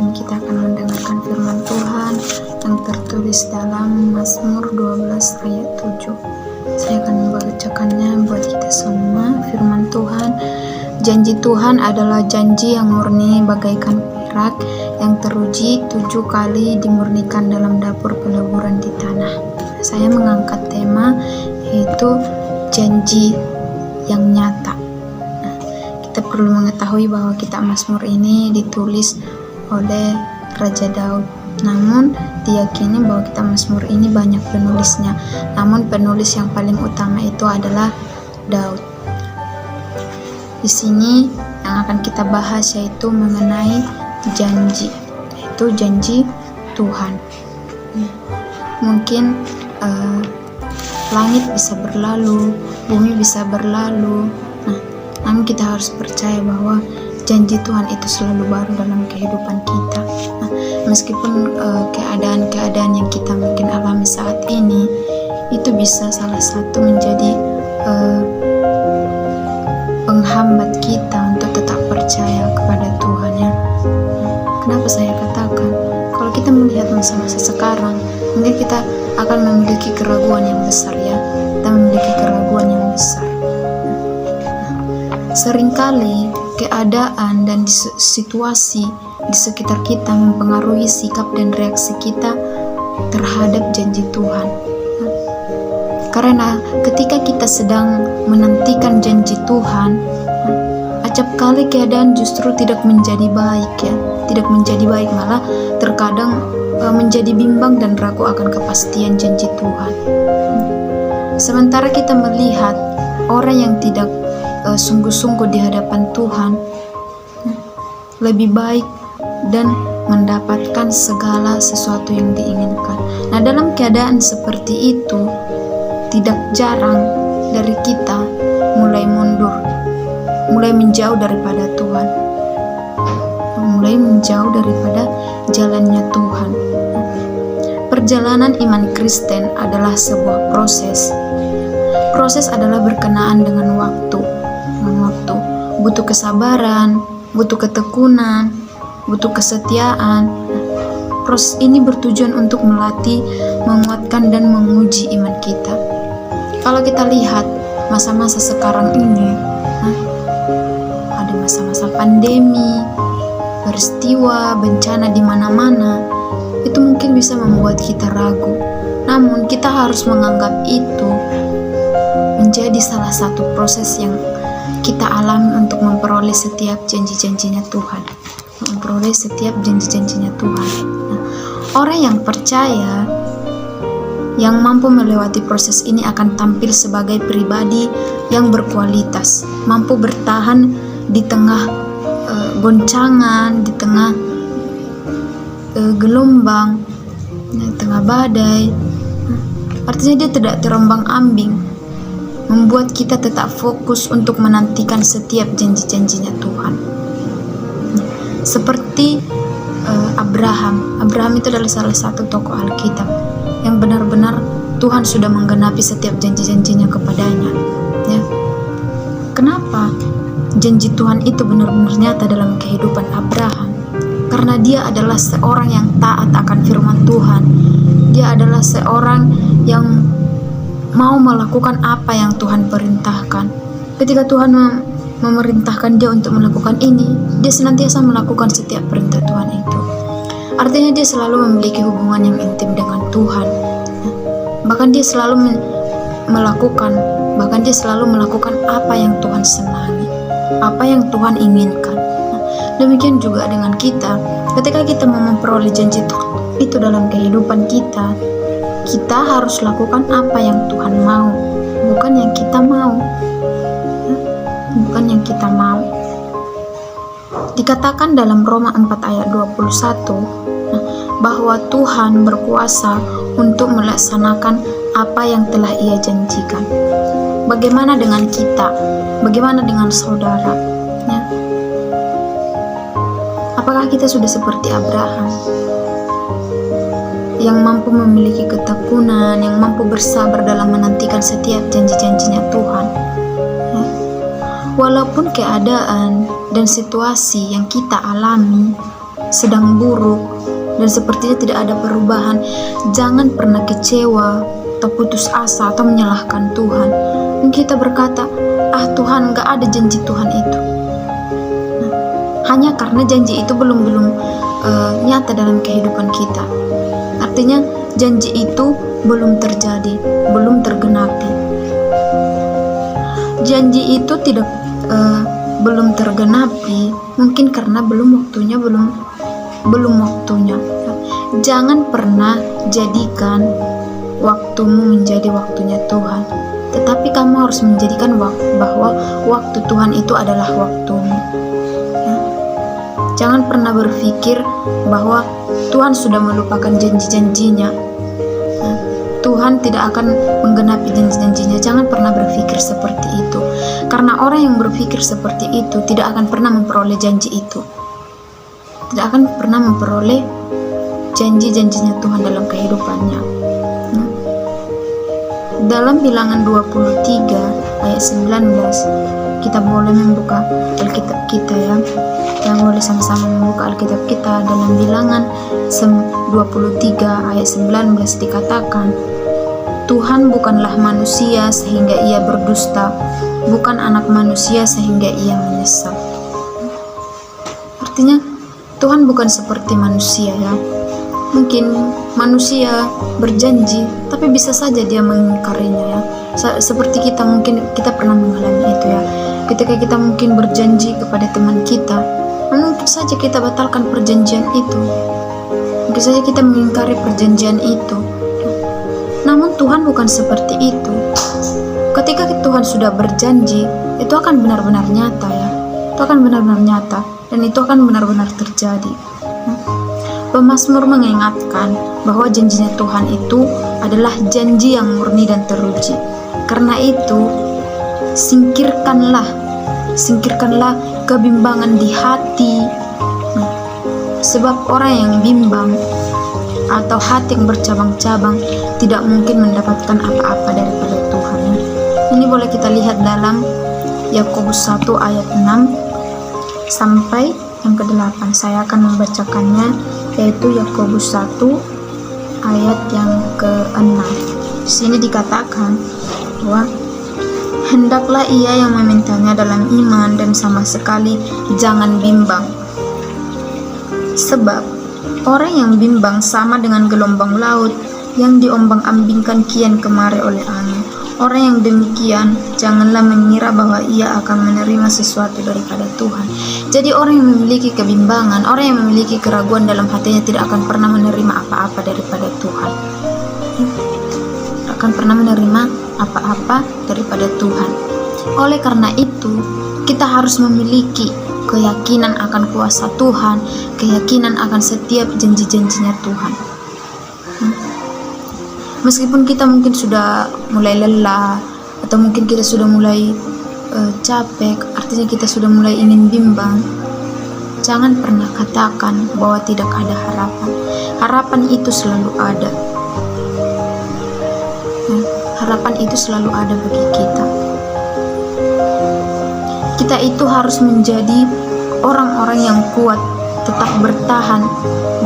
ini kita akan mendengarkan firman Tuhan yang tertulis dalam Mazmur 12 ayat 7. Saya akan membacakannya buat kita semua. Firman Tuhan, janji Tuhan adalah janji yang murni bagaikan perak yang teruji 7 kali dimurnikan dalam dapur peleburan di tanah. Saya mengangkat tema yaitu janji yang nyata. Kita perlu mengetahui bahwa kitab Mazmur ini ditulis oleh Raja Daud. Namun diyakini bahwa kitab Mazmur ini banyak penulisnya. Namun penulis yang paling utama itu adalah Daud. Di sini yang akan kita bahas yaitu mengenai janji, yaitu janji Tuhan. Mungkin langit bisa berlalu, bumi bisa berlalu. Namun kita harus percaya bahwa janji Tuhan itu selalu baru dalam kehidupan kita. Meskipun keadaan-keadaan yang kita mungkin alami saat ini itu bisa salah satu menjadi penghambat kita untuk tetap percaya kepada Tuhan ya. Kenapa saya katakan? Kalau kita melihat masa-masa sekarang, mungkin kita akan memiliki keraguan yang besar ya. Kita memiliki keraguan yang besar. Seringkali keadaan dan situasi di sekitar kita mempengaruhi sikap dan reaksi kita terhadap janji Tuhan. Karena ketika kita sedang menantikan janji Tuhan, acap kali keadaan justru tidak menjadi baik ya, tidak menjadi baik, malah terkadang menjadi bimbang dan ragu akan kepastian janji Tuhan. Sementara kita melihat orang yang tidak sungguh-sungguh di hadapan Tuhan lebih baik dan mendapatkan segala sesuatu yang diinginkan. Nah, dalam keadaan seperti itu, tidak jarang dari kita mulai mundur, mulai menjauh daripada Tuhan, mulai menjauh daripada jalannya Tuhan. Perjalanan iman Kristen adalah sebuah proses. Proses adalah berkenaan dengan waktu. Butuh kesabaran, butuh ketekunan, butuh kesetiaan. Proses ini bertujuan untuk melatih, menguatkan dan menguji iman kita. Kalau kita lihat masa-masa sekarang ini, ada masa-masa pandemi, peristiwa, bencana di mana-mana, itu mungkin bisa membuat kita ragu. Namun kita harus menganggap itu menjadi salah satu proses yang kita alami untuk memperoleh setiap janji-janjinya Tuhan. Memperoleh setiap janji-janjinya Tuhan. Orang yang percaya, yang mampu melewati proses ini akan tampil sebagai pribadi yang berkualitas, mampu bertahan di tengah goncangan, di tengah gelombang, di tengah badai. Artinya dia tidak terombang-ambing, membuat kita tetap fokus untuk menantikan setiap janji-janjinya Tuhan. Seperti Abraham itu adalah salah satu tokoh Alkitab yang benar-benar Tuhan sudah menggenapi setiap janji-janjinya kepadanya. Ya. Kenapa janji Tuhan itu benar-benar nyata dalam kehidupan Abraham? Karena dia adalah seorang yang taat akan firman Tuhan. Dia adalah seorang yang mau melakukan apa yang Tuhan perintahkan. Ketika Tuhan memerintahkan dia untuk melakukan ini, dia senantiasa melakukan setiap perintah Tuhan itu. Artinya dia selalu memiliki hubungan yang intim dengan Tuhan. Bahkan dia selalu melakukan apa yang Tuhan senangi, apa yang Tuhan inginkan. Demikian juga dengan kita. Ketika kita mau memperoleh janji itu dalam kehidupan kita, kita harus lakukan apa yang Tuhan mau, bukan yang kita mau. Bukan yang kita mau. Dikatakan dalam Roma 4 ayat 21 bahwa Tuhan berkuasa untuk melaksanakan apa yang telah Ia janjikan. Bagaimana dengan kita? Bagaimana dengan saudara? Ya. Apakah kita sudah seperti Abraham yang mampu memiliki ketekunan, yang mampu bersabar dalam menantikan setiap janji-janjinya Tuhan? Ya. Walaupun keadaan dan situasi yang kita alami sedang buruk dan sepertinya tidak ada perubahan, jangan pernah kecewa atau putus asa atau menyalahkan Tuhan. Mungkin kita berkata, Tuhan, gak ada janji Tuhan itu. Nah, hanya karena janji itu belum nyata dalam kehidupan kita. Artinya janji itu belum terjadi, belum tergenapi. Janji itu belum tergenapi, mungkin karena belum waktunya. Jangan pernah jadikan waktumu menjadi waktunya Tuhan, tetapi kamu harus menjadikan bahwa waktu Tuhan itu adalah waktumu. Jangan pernah berpikir bahwa Tuhan sudah melupakan janji-janjinya. Tuhan tidak akan menggenapi janji-janjinya. Jangan pernah berpikir seperti itu. Karena orang yang berpikir seperti itu tidak akan pernah memperoleh janji itu. Tidak akan pernah memperoleh janji-janjinya Tuhan dalam kehidupannya. Dalam Bilangan 23 ayat 19, kita boleh membuka Alkitab kita ya. Kita boleh sama-sama membuka Alkitab kita. Dalam Bilangan 23 ayat 19 dikatakan, Tuhan bukanlah manusia sehingga ia berdusta, bukan anak manusia sehingga ia menyesal. Artinya Tuhan bukan seperti manusia ya. Mungkin manusia berjanji, tapi bisa saja dia mengingkarinya ya. Seperti kita, mungkin kita pernah mengalami itu ya. Ketika kita mungkin berjanji kepada teman kita, mungkin saja kita batalkan perjanjian itu. Mungkin saja kita mengingkari perjanjian itu. Namun Tuhan bukan seperti itu. Ketika Tuhan sudah berjanji, itu akan benar-benar nyata ya. Itu akan benar-benar nyata dan itu akan benar-benar terjadi. Pemazmur mengingatkan bahwa janjinya Tuhan itu adalah janji yang murni dan teruji. Karena itu, singkirkanlah kebimbangan di hati. Sebab orang yang bimbang atau hati yang bercabang-cabang tidak mungkin mendapatkan apa-apa daripada Tuhan. Ini boleh kita lihat dalam Yakobus 1 ayat 6 sampai yang ke-8. Saya akan membacakannya, yaitu Yakobus 1 ayat yang ke-6. Di sini dikatakan bahwa hendaklah ia yang memintanya dalam iman dan sama sekali jangan bimbang. Sebab orang yang bimbang sama dengan gelombang laut yang diombang-ambingkan kian kemari oleh angin. Orang yang demikian janganlah mengira bahwa ia akan menerima sesuatu daripada Tuhan. Jadi orang yang memiliki kebimbangan, orang yang memiliki keraguan dalam hatinya tidak akan pernah menerima apa-apa daripada Tuhan. Tidak akan pernah menerima apa-apa daripada Tuhan. Oleh karena itu, kita harus memiliki keyakinan akan kuasa Tuhan, keyakinan akan setiap janji-janjinya Tuhan. Meskipun kita mungkin sudah mulai lelah, atau mungkin kita sudah mulai capek, artinya kita sudah mulai ingin bimbang, jangan pernah katakan bahwa tidak ada harapan. Harapan itu selalu ada. Harapan itu selalu ada bagi kita. Kita itu harus menjadi orang-orang yang kuat, tetap bertahan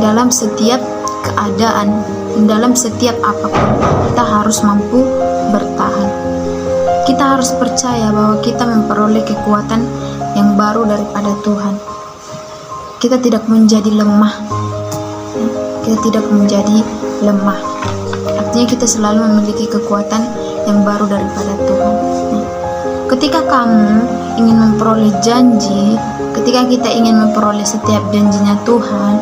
dalam setiap keadaan, dalam setiap apapun. Kita harus mampu bertahan. Kita harus percaya bahwa kita memperoleh kekuatan yang baru daripada Tuhan. Kita tidak menjadi lemah. Kita tidak menjadi lemah. Artinya kita selalu memiliki kekuatan yang baru daripada Tuhan. Ketika kamu ingin memperoleh janji, ketika kita ingin memperoleh setiap janjinya Tuhan,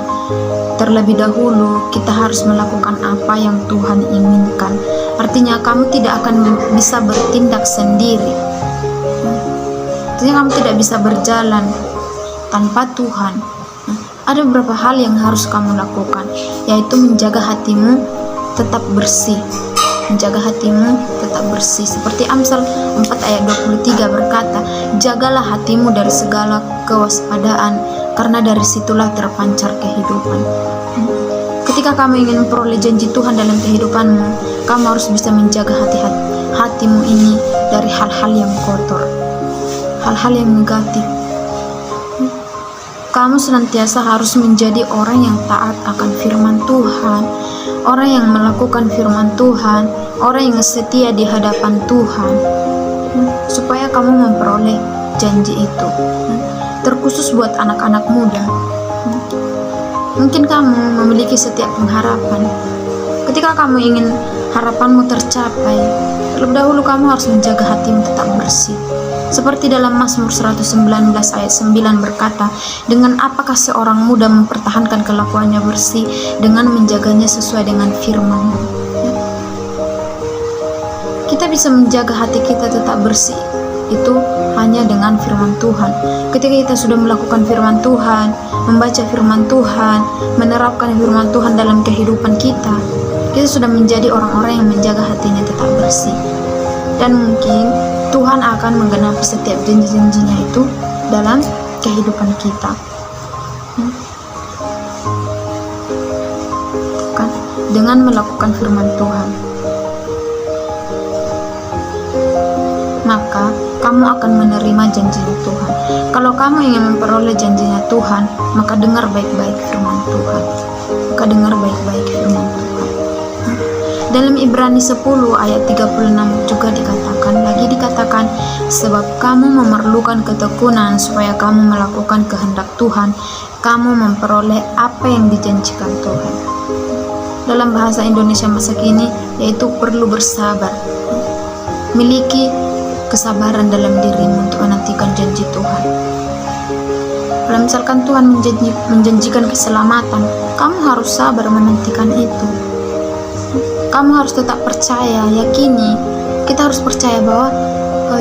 terlebih dahulu kita harus melakukan apa yang Tuhan inginkan. Artinya kamu tidak akan bisa bertindak sendiri. Artinya kamu tidak bisa berjalan tanpa Tuhan. Ada beberapa hal yang harus kamu lakukan, yaitu menjaga hatimu tetap bersih. Menjaga hatimu tetap bersih. Seperti Amsal 4 ayat 23 berkata, jagalah hatimu dari segala kewaspadaan, karena dari situlah terpancar kehidupan. Ketika kamu ingin memperoleh janji Tuhan dalam kehidupanmu, kamu harus bisa menjaga hatimu ini dari hal-hal yang kotor, hal-hal yang negatif. kamu senantiasa harus menjadi orang yang taat akan firman Tuhan, orang yang melakukan firman Tuhan, orang yang setia di hadapan Tuhan, supaya kamu memperoleh janji itu. Terkhusus buat anak-anak muda, mungkin kamu memiliki setiap pengharapan. Ketika kamu ingin harapanmu tercapai, terlebih dahulu kamu harus menjaga hatimu tetap bersih. Seperti dalam Mazmur 119 ayat 9 berkata, dengan apakah seorang muda mempertahankan kelakuannya bersih, dengan menjaganya sesuai dengan firman-Mu. Kita bisa menjaga hati kita tetap bersih itu hanya dengan firman Tuhan. Ketika kita sudah melakukan firman Tuhan, membaca firman Tuhan, menerapkan firman Tuhan dalam kehidupan kita, kita sudah menjadi orang-orang yang menjaga hatinya tetap bersih. Dan mungkin Tuhan akan menggenapi setiap janji-janjinya itu dalam kehidupan kita. Kan? Dengan melakukan firman Tuhan, maka kamu akan menerima janjinya Tuhan. Kalau kamu ingin memperoleh janjinya Tuhan, maka dengar baik-baik firman Tuhan. Maka dengar baik-baik firman Tuhan. Dalam Ibrani 10 ayat 36 juga dikatakan, sebab kamu memerlukan ketekunan supaya kamu melakukan kehendak Tuhan, kamu memperoleh apa yang dijanjikan Tuhan. Dalam bahasa Indonesia masa kini, yaitu perlu bersabar. Miliki kesabaran dalam dirimu untuk menantikan janji Tuhan. Kalau misalkan Tuhan menjanjikan keselamatan, kamu harus sabar menantikan itu. Kamu harus tetap percaya, yakini. Kita harus percaya bahwa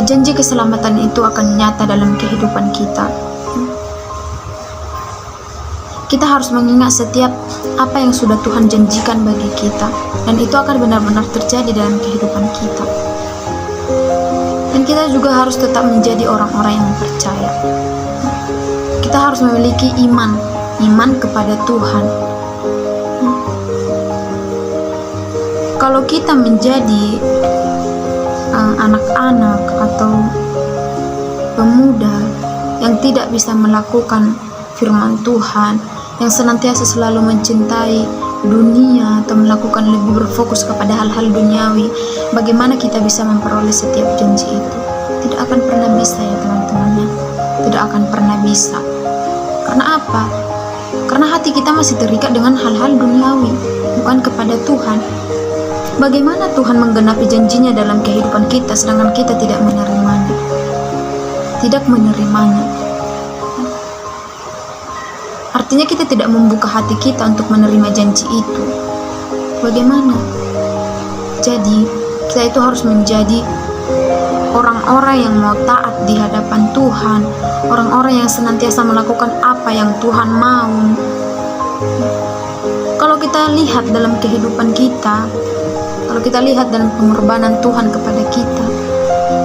janji keselamatan itu akan nyata dalam kehidupan kita. Kita harus mengingat setiap apa yang sudah Tuhan janjikan bagi kita, dan itu akan benar-benar terjadi dalam kehidupan kita. Dan kita juga harus tetap menjadi orang-orang yang percaya. Kita harus memiliki iman kepada Tuhan. Kalau kita menjadi anak-anak atau pemuda yang tidak bisa melakukan firman Tuhan, yang senantiasa selalu mencintai dunia atau melakukan lebih berfokus kepada hal-hal duniawi, bagaimana kita bisa memperoleh setiap janji itu? Tidak akan pernah bisa ya teman-teman ya. Tidak akan pernah bisa. Karena apa? Karena hati kita masih terikat dengan hal-hal duniawi, bukan kepada Tuhan. Bagaimana Tuhan menggenapi janjinya dalam kehidupan kita sedangkan kita tidak menerimanya? Tidak menerimanya. Artinya kita tidak membuka hati kita untuk menerima janji itu. Bagaimana? Jadi, kita itu harus menjadi orang-orang yang mau taat di hadapan Tuhan, orang-orang yang senantiasa melakukan apa yang Tuhan mau. Kalau kita lihat dalam kehidupan kita, kalau kita lihat dalam pengorbanan Tuhan kepada kita,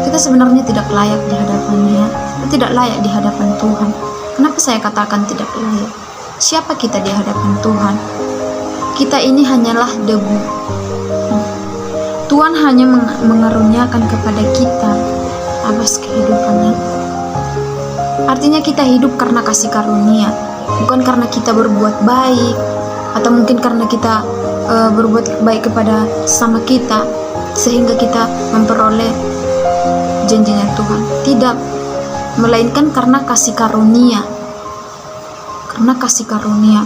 kita sebenarnya tidak layak di hadapannya, tidak layak di hadapan Tuhan. Kenapa saya katakan tidak layak? Siapa kita di hadapan Tuhan? Kita ini hanyalah debu. Tuhan hanya mengaruniakan kepada kita atas kehidupannya. Artinya kita hidup karena kasih karunia, bukan karena kita berbuat baik, atau mungkin karena kita berbuat baik kepada sama kita sehingga kita memperoleh janjinya Tuhan. Tidak, melainkan karena kasih karunia. Karena kasih karunia,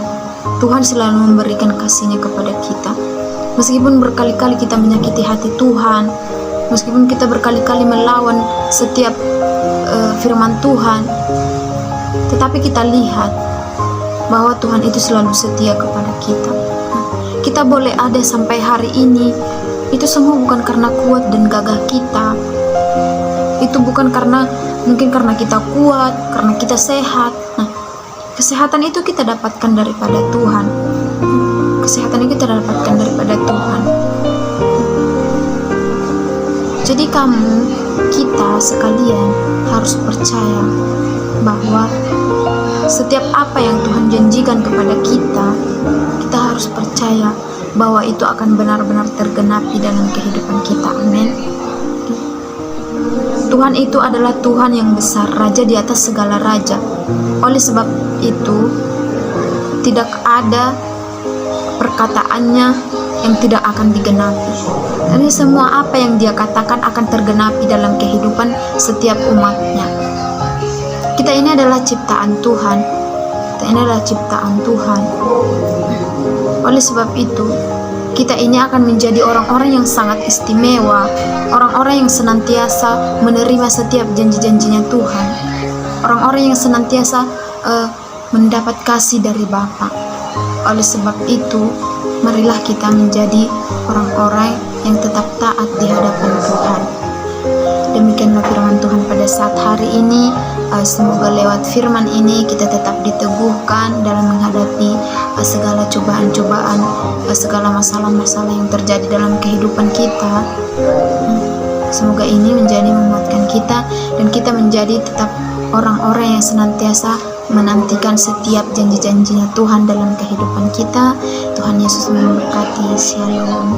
Tuhan selalu memberikan kasih-Nya kepada kita. Meskipun berkali-kali kita menyakiti hati Tuhan, meskipun kita berkali-kali melawan setiap firman Tuhan, tetapi kita lihat bahwa Tuhan itu selalu setia kepada kita. Kita boleh ada sampai hari ini, itu semua bukan karena kuat dan gagah kita. Itu bukan mungkin karena kita kuat, karena kita sehat. Nah, kesehatan itu kita dapatkan daripada Tuhan. Kesehatan itu kita dapatkan daripada Tuhan. Jadi kita sekalian harus percaya bahwa setiap apa yang Tuhan janjikan kepada kita, kita harus percaya bahwa itu akan benar-benar tergenapi dalam kehidupan kita. Amin. Tuhan itu adalah Tuhan yang besar, Raja di atas segala raja. Oleh sebab itu, tidak ada perkataannya yang tidak akan digenapi. Jadi semua apa yang dia katakan akan tergenapi dalam kehidupan setiap umatnya. Kita ini adalah ciptaan Tuhan. Kita ini adalah ciptaan Tuhan. Oleh sebab itu, kita ini akan menjadi orang-orang yang sangat istimewa, orang-orang yang senantiasa menerima setiap janji-janjinya Tuhan, orang-orang yang senantiasa mendapat kasih dari Bapa. Oleh sebab itu, marilah kita menjadi orang-orang yang tetap taat di hadapan Tuhan. Demikianlah firman Tuhan pada saat hari ini. Semoga lewat firman ini kita tetap diteguhkan dalam menghadapi segala cobaan-cobaan, segala masalah-masalah yang terjadi dalam kehidupan kita. Semoga ini menjadi menguatkan kita, dan kita menjadi tetap orang-orang yang senantiasa menantikan setiap janji-janjinya Tuhan dalam kehidupan kita. Tuhan Yesus memberkati. Shalom.